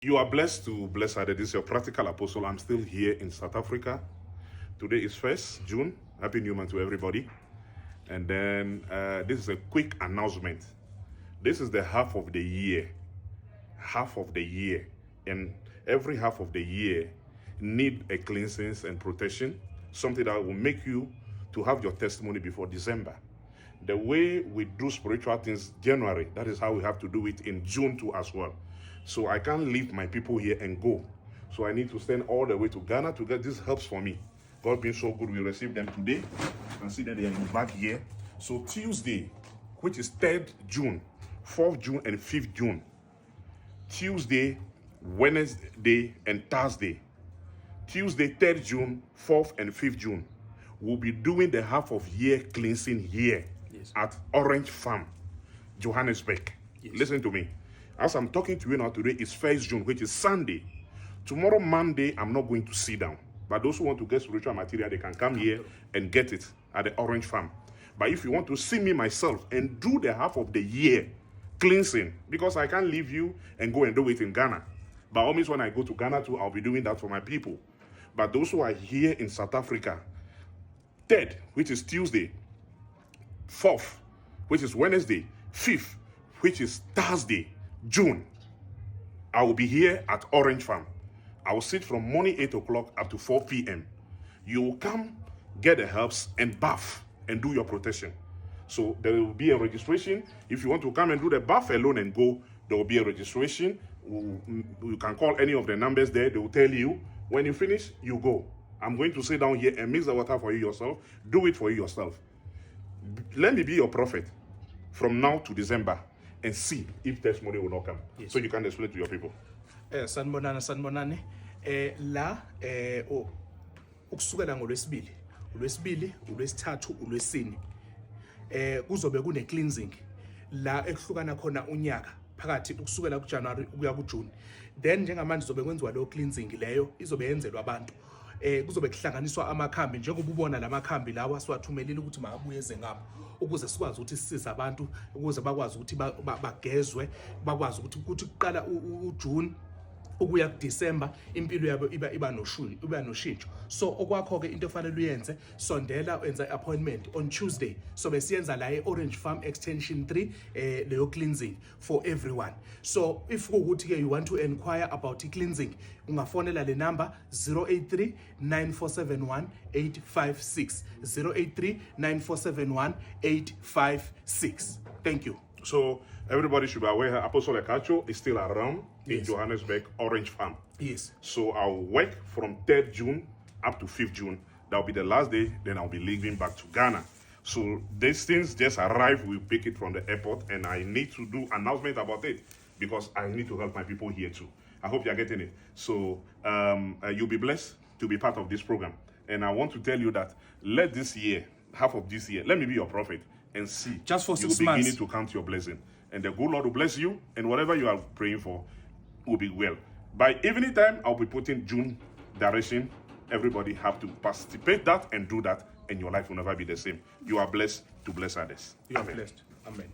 You are blessed to bless others. This is your practical apostle. I'm still here in South Africa. Today is 1st June. Happy New Month to everybody. And then this is a quick announcement. This is the half of the year. Half of the year. And every half of the year need a cleansing and protection. Something that will make you to have your testimony before December. The way we do spiritual things January, that is how we have to do it in June too as well. So I can't leave my people here and go. So I need to stand all the way to Ghana to get this helps for me. God being so good, we received them today. You can see that they are in the back here. So Tuesday, which is 3rd June, 4th June, and 5th June. Tuesday, Wednesday, and Thursday. Tuesday, 3rd June, 4th, and 5th June. We'll be doing the half of year cleansing here at Orange Farm, Johannesburg. Listen to me. As I'm talking to you now today, it's 1st June, which is Sunday. Tomorrow, Monday, I'm not going to sit down. But those who want to get spiritual material, they can come here and get it at the Orange Farm. But if you want to see me myself and do the half of the year cleansing, because I can't leave you and go and do it in Ghana. By all means, when I go to Ghana too, I'll be doing that for my people. But those who are here in South Africa, 3rd, which is Tuesday, 4th, which is Wednesday, 5th, which is Thursday, June, I will be here at Orange Farm. I will sit from morning 8 o'clock up to 4 p.m. You will come, get the herbs, and bath, and do your protection. So there will be a registration. If you want to come and do the bath alone and go, there will be a registration. You can call any of the numbers there. They will tell you. When you finish, you go. I'm going to sit down here and mix the water for you yourself. Do it for you yourself. Let me be your prophet from now to December and see if testimony will not come. Yes. So you can explain to your people. Sanibonani. Ukusukela ngolwesibili, ulwesithathu, ulwesine. Kuzobe kune cleansing la ekuhlukana khona unyaka phakathi ukusukela kuJanuary ukuya kuJune. Then njengamanje zobe kwenziwa lo cleansing leyo izobe yenzelwa abantu. Kuzobe kuhlanganiswa amakhambi njengoba ubona lamakhambi lawa siwathumelile ukuthi makabuye eze ngabo ukuze sikwazi ukuthi sisize abantu ukuze bakwazi ukuthi bagezwe bakwazi ukuthi kuqala uJune ukuya kuDecember impilo yabo iba noshintsho. So okwakho ke into efanele uyenze, sondela wenza appointment on Tuesday. So besiyenza la Orange Farm Extension 3 leyo cleansing for everyone. So if ukuthi ke you want to inquire about cleansing, ungafonela le number 083 9471 856 083 9471 856. Thank you. So everybody should be aware Apostle Ekacho is still around in Johannesburg, Orange Farm. Yes. So I'll work from 3rd June up to 5th June. That'll be the last day. Then I'll be leaving back to Ghana. So these things just arrive. We'll pick it from the airport. And I need to do announcement about it because I need to help my people here too. I hope you're getting it. So you'll be blessed to be part of this program. And I want to tell you that let this year, half of this year, let me be your prophet and see. Just for 6 months. You're beginning to count your blessing. And the good Lord will bless you. And whatever you are praying for will be well. By evening time, I'll be putting June direction. Everybody have to participate that and do that. And your life will never be the same. You are blessed to bless others. You are blessed. Amen.